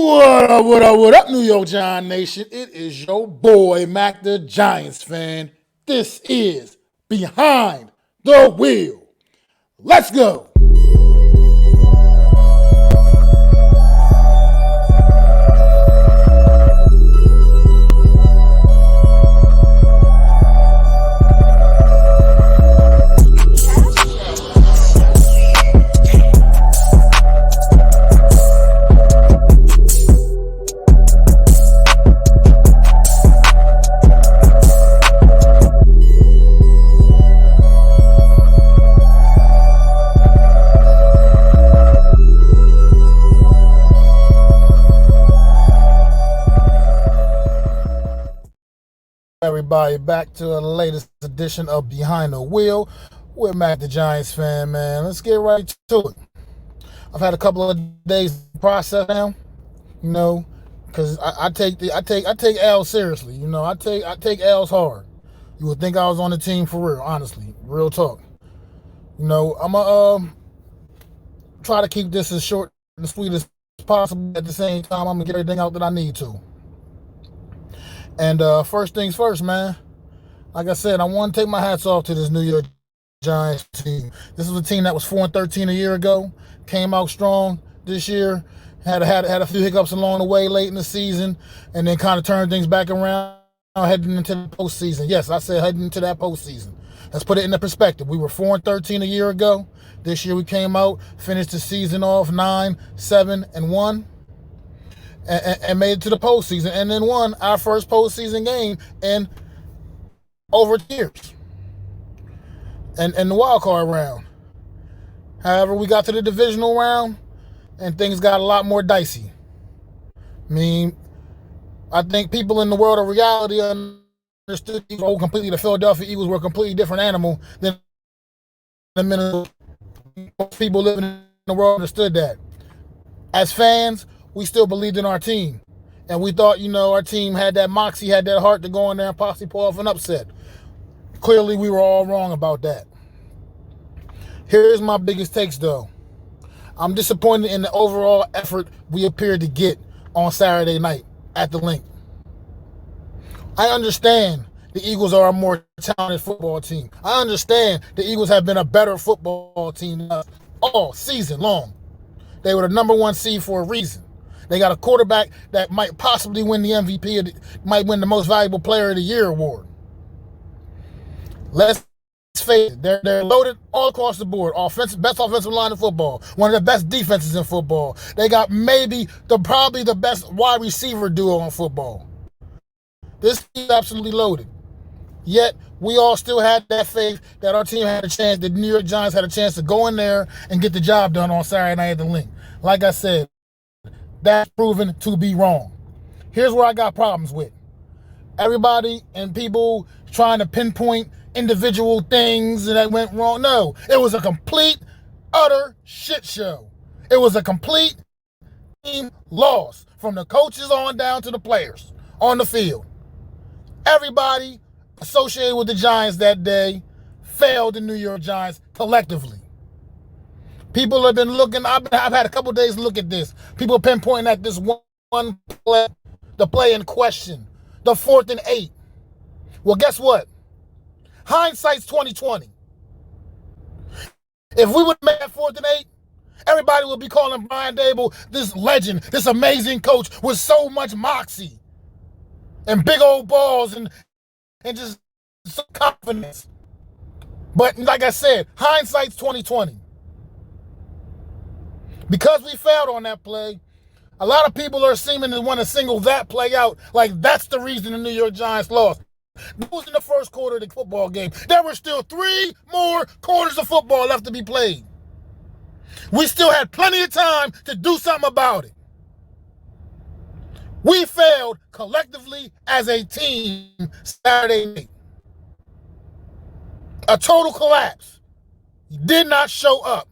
What up, New York Giant Nation? It is your boy, Mac the Giants fan. This is Behind the Wheel. Let's go. Everybody, back to the latest edition of Behind the Wheel with Mac the Giants fan, man. Let's get right to it. I've had a couple of days to process now, because I take L's seriously. I take L's hard. You would think I was on the team for real, honestly, real talk. I'm gonna try to keep this as short and sweet as possible. At the same time, I'm gonna get everything out that I need to. And first things first, man. Like I said, I want to take my hats off to this New York Giants team. This was a team that was 4-13 a year ago. Came out strong this year. Had a few hiccups along the way late in the season, and then kind of turned things back around heading into the postseason. Yes, I said heading into that postseason. Let's put it into perspective. We were 4-13 a year ago. This year we came out, finished the season off 9-7-1. And made it to the postseason, and then won our first postseason game in over years. And the wild card round. However, we got to the divisional round, and things got a lot more dicey. I think people in the world of reality understood the Philadelphia Eagles were a completely different animal than the Minnesota. Most people living in the world understood that. As fans, we still believed in our team. And we thought, our team had that moxie, had that heart to go in there and possibly pull off an upset. Clearly, we were all wrong about that. Here's my biggest takes, though. I'm disappointed in the overall effort we appeared to get on Saturday night at the Link. I understand the Eagles are a more talented football team. I understand the Eagles have been a better football team than us all season long. They were the number one seed for a reason. They got a quarterback that might possibly win the MVP, might win the Most Valuable Player of the Year award. Let's face it, they're loaded all across the board. Best offensive line in football, one of the best defenses in football. They got probably the best wide receiver duo in football. This team is absolutely loaded. Yet, we all still had that faith that our team had a chance, the New York Giants had a chance to go in there and get the job done on Saturday night at the Link. Like I said, that's proven to be wrong. Here's where I got problems with. Everybody and people trying to pinpoint individual things that went wrong. No, it was a complete, utter shit show. It was a complete team loss from the coaches on down to the players on the field. Everybody associated with the Giants that day failed the New York Giants collectively. People have been looking, I've had a couple days to look at this. People pinpointing at this one play, the play in question, the 4th and 8. Well, guess what? Hindsight's 2020. If we would have made that 4th and 8, everybody would be calling Brian Daboll this legend, this amazing coach with so much moxie and big old balls and just some confidence. But like I said, hindsight's 2020. Because we failed on that play, a lot of people are seeming to want to single that play out like that's the reason the New York Giants lost. That was in the first quarter of the football game. There were still 3 more quarters of football left to be played. We still had plenty of time to do something about it. We failed collectively as a team Saturday night. A total collapse. Did not show up.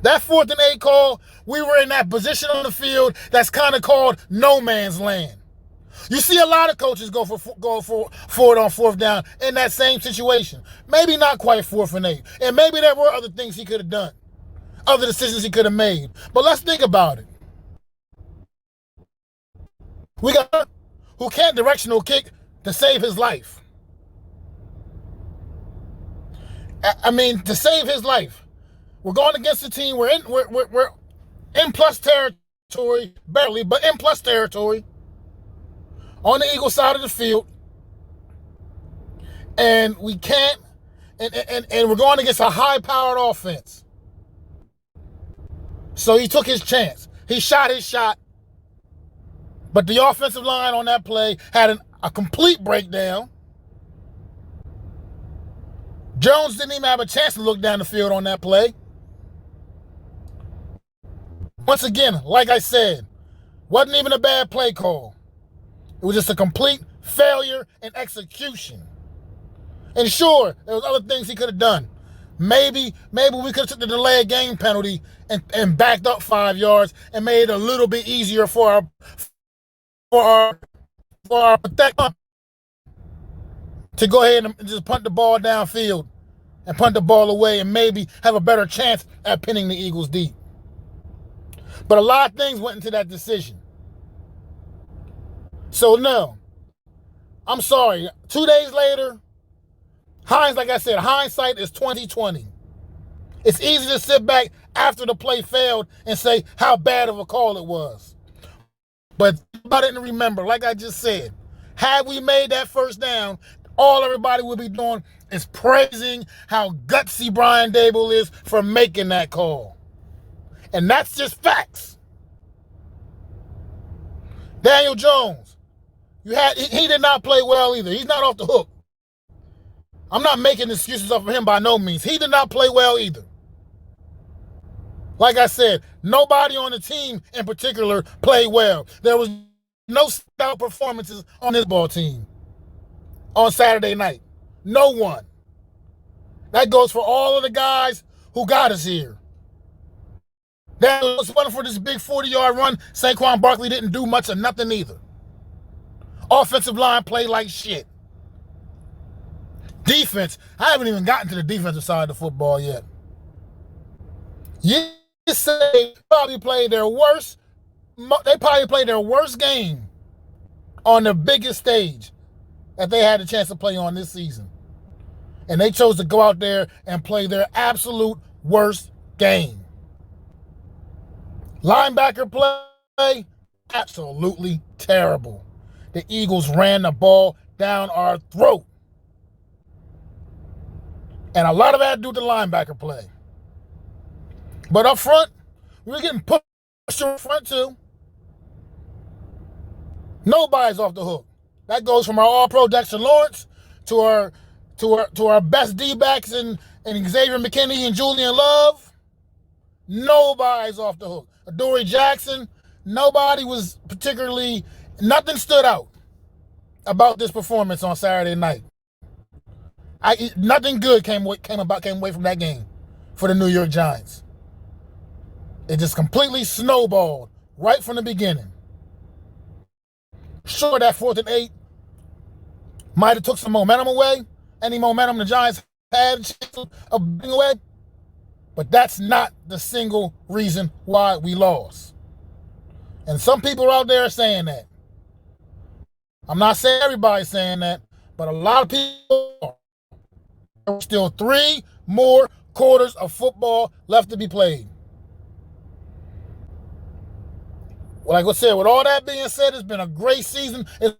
That 4th and 8 call, we were in that position on the field that's kind of called no man's land. You see a lot of coaches go for it on 4th down in that same situation. Maybe not quite 4th and 8. And maybe there were other things he could have done. Other decisions he could have made. But let's think about it. We got who can't directional kick to save his life. I mean, to save his life. We're going against a team. We're in plus territory, barely, but in plus territory on the Eagles side of the field, and we can't. And we're going against a high-powered offense. So he took his chance. He shot his shot. But the offensive line on that play had a complete breakdown. Jones didn't even have a chance to look down the field on that play. Once again, like I said, wasn't even a bad play call. It was just a complete failure in execution. And sure, there was other things he could have done. Maybe we could have took the delayed game penalty and backed up 5 yards and made it a little bit easier for our protector to go ahead and just punt the ball downfield and punt the ball away and maybe have a better chance at pinning the Eagles deep. But a lot of things went into that decision. So no, I'm sorry. 2 days later, like I said, hindsight is 20/20. It's easy to sit back after the play failed and say how bad of a call it was. But I didn't remember, like I just said, had we made that first down, all everybody would be doing is praising how gutsy Brian Daboll is for making that call. And that's just facts. Daniel Jones, he did not play well either. He's not off the hook. I'm not making excuses up for him by no means. He did not play well either. Like I said, nobody on the team in particular played well. There was no stout performances on this ball team on Saturday night. No one. That goes for all of the guys who got us here. That was one for this big 40-yard run. Saquon Barkley didn't do much of nothing either. Offensive line played like shit. Defense, I haven't even gotten to the defensive side of the football yet. You say they probably played their worst game on the biggest stage that they had a chance to play on this season. And they chose to go out there and play their absolute worst game. Linebacker play, absolutely terrible. The Eagles ran the ball down our throat. And a lot of that had to do with the linebacker play. But up front, we were getting pushed in front too. Nobody's off the hook. That goes from our all-pro Dexter Lawrence to our best D-backs in Xavier McKinney and Julian Love. Nobody's off the hook. Adoree Jackson, nothing stood out about this performance on Saturday night. Nothing good came away from that game for the New York Giants. It just completely snowballed right from the beginning. Sure, that 4th and 8 might have took some momentum away. Any momentum the Giants had of being away. But that's not the single reason why we lost. And some people out there are saying that. I'm not saying everybody's saying that, but a lot of people are. There's still 3 more quarters of football left to be played. Like I said, with all that being said, it's been a great season. It's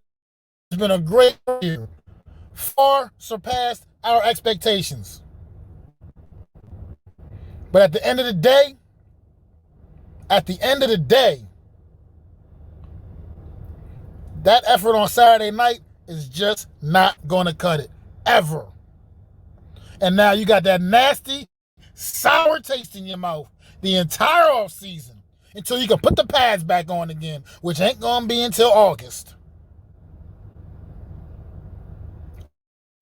been a great year. Far surpassed our expectations. But at the end of the day, that effort on Saturday night is just not going to cut it. Ever. And now you got that nasty, sour taste in your mouth the entire offseason until you can put the pads back on again, which ain't going to be until August.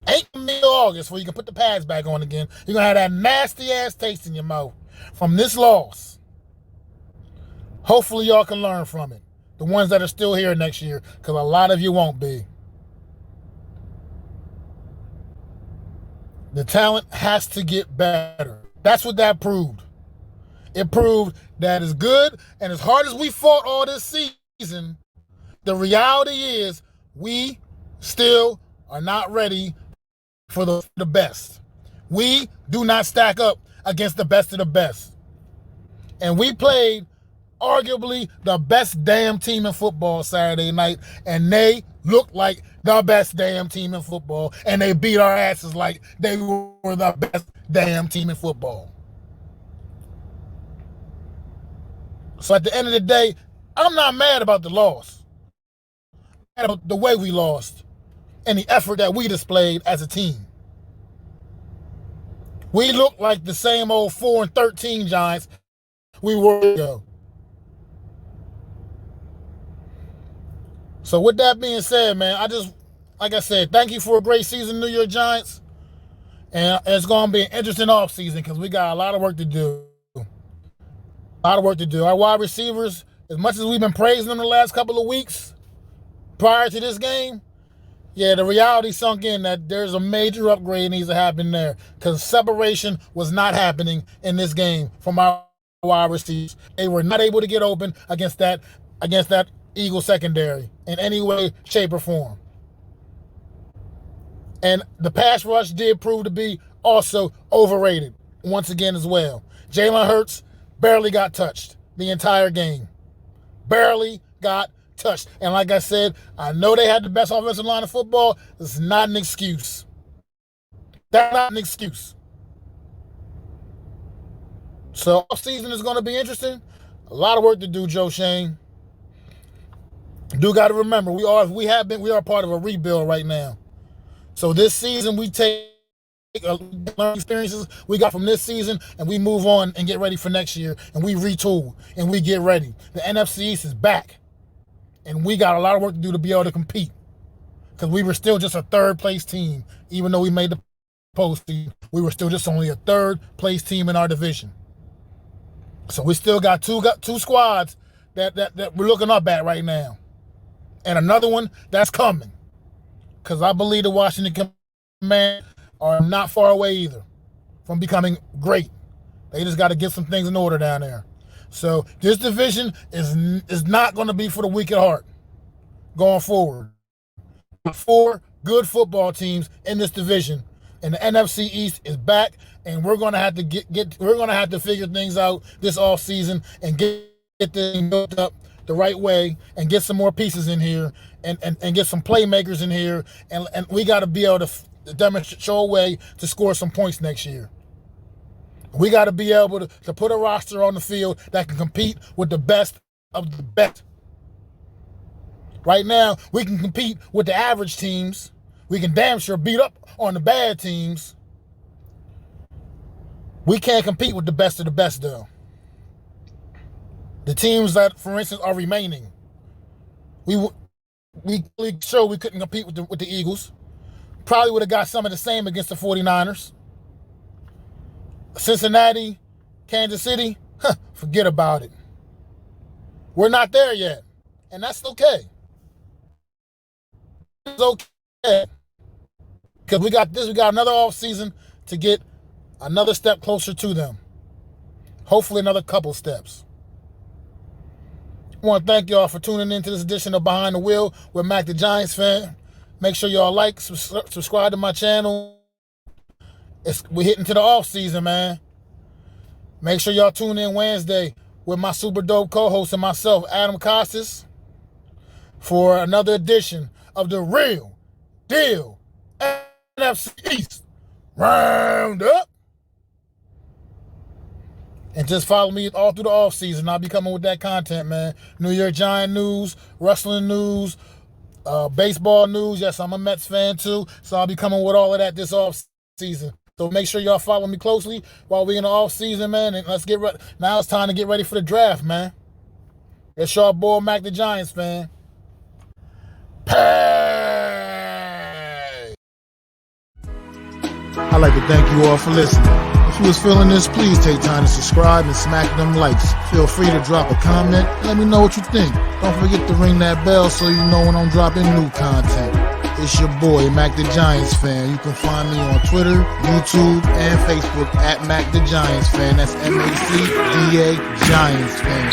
Ain't going to be until August where you can put the pads back on again. You're going to have that nasty-ass taste in your mouth from this loss. Hopefully y'all can learn from it. The ones that are still here next year, because a lot of you won't be. The talent has to get better. That's what that proved. It proved that as good and as hard as we fought all this season the reality is we still are not ready for the best. We do not stack up against the best of the best. And we played arguably the best damn team in football Saturday night, and they looked like the best damn team in football, and they beat our asses like they were the best damn team in football. So at the end of the day, I'm not mad about the loss. I'm mad about the way we lost and the effort that we displayed as a team. We look like the same old 4-13 Giants we were ago. So with that being said, man, like I said, thank you for a great season, New York Giants. And it's going to be an interesting offseason because we got a lot of work to do. Our wide receivers, as much as we've been praising them the last couple of weeks prior to this game, yeah, the reality sunk in that there's a major upgrade needs to happen there because separation was not happening in this game from our wide receivers. They were not able to get open against that Eagle secondary in any way, shape, or form. And the pass rush did prove to be also overrated once again as well. Jalen Hurts barely got touched the entire game. Barely got touched. And like I said, I know they had the best offensive line of football. This is not an excuse. That's not an excuse. So offseason is going to be interesting. A lot of work to do, Joe Shane. Do got to remember, we are part of a rebuild right now. So this season we take experiences we got from this season and we move on and get ready for next year and we retool and we get ready. The NFC East is back and we got a lot of work to do to be able to compete because we were still just a third place team. Even though we made the postseason, we were still just only a third place team in our division. So we still got two squads that we're looking up at right now. And another one that's coming. Because I believe the Washington Command are not far away either from becoming great. They just got to get some things in order down there. So this division is not going to be for the weak at heart going forward. 4 good football teams in this division, and the NFC East is back, and we're going to have to figure things out this offseason and get things built up the right way and get some more pieces in here and get some playmakers in here, and we got to be able to demonstrate a way to score some points next year. We got to be able to put a roster on the field that can compete with the best of the best. Right now, we can compete with the average teams. We can damn sure beat up on the bad teams. We can't compete with the best of the best, though. The teams that, for instance, are remaining, we sure we couldn't compete with the Eagles. Probably would have got some of the same against the 49ers. Cincinnati, Kansas City, forget about it. We're not there yet, and that's okay. It's okay because we got another offseason to get another step closer to them. Hopefully another couple steps. I want to thank y'all for tuning into this edition of Behind the Wheel with Mac the Giants Fan. Make sure y'all like, subscribe to my channel. We're hitting to the off season, man. Make sure y'all tune in Wednesday with my super dope co-host and myself, Adam Costas, for another edition of the Real Deal NFC East Roundup. And just follow me all through the off season. I'll be coming with that content, man. New York Giant news, wrestling news, baseball news. Yes, I'm a Mets fan too, so I'll be coming with all of that this off season. So make sure y'all follow me closely while we're in the off season, man. And let's get ready. Now it's time to get ready for the draft, man. It's your boy Mac the Giants Fan. Pay. I'd like to thank you all for listening. If you was feeling this, please take time to subscribe and smack them likes. Feel free to drop a comment. Let me know what you think. Don't forget to ring that bell so you know when I'm dropping new content. It's your boy, Mac the Giants Fan. You can find me on Twitter, YouTube, and Facebook at Mac the Giants Fan. That's MACDA Giants Fan.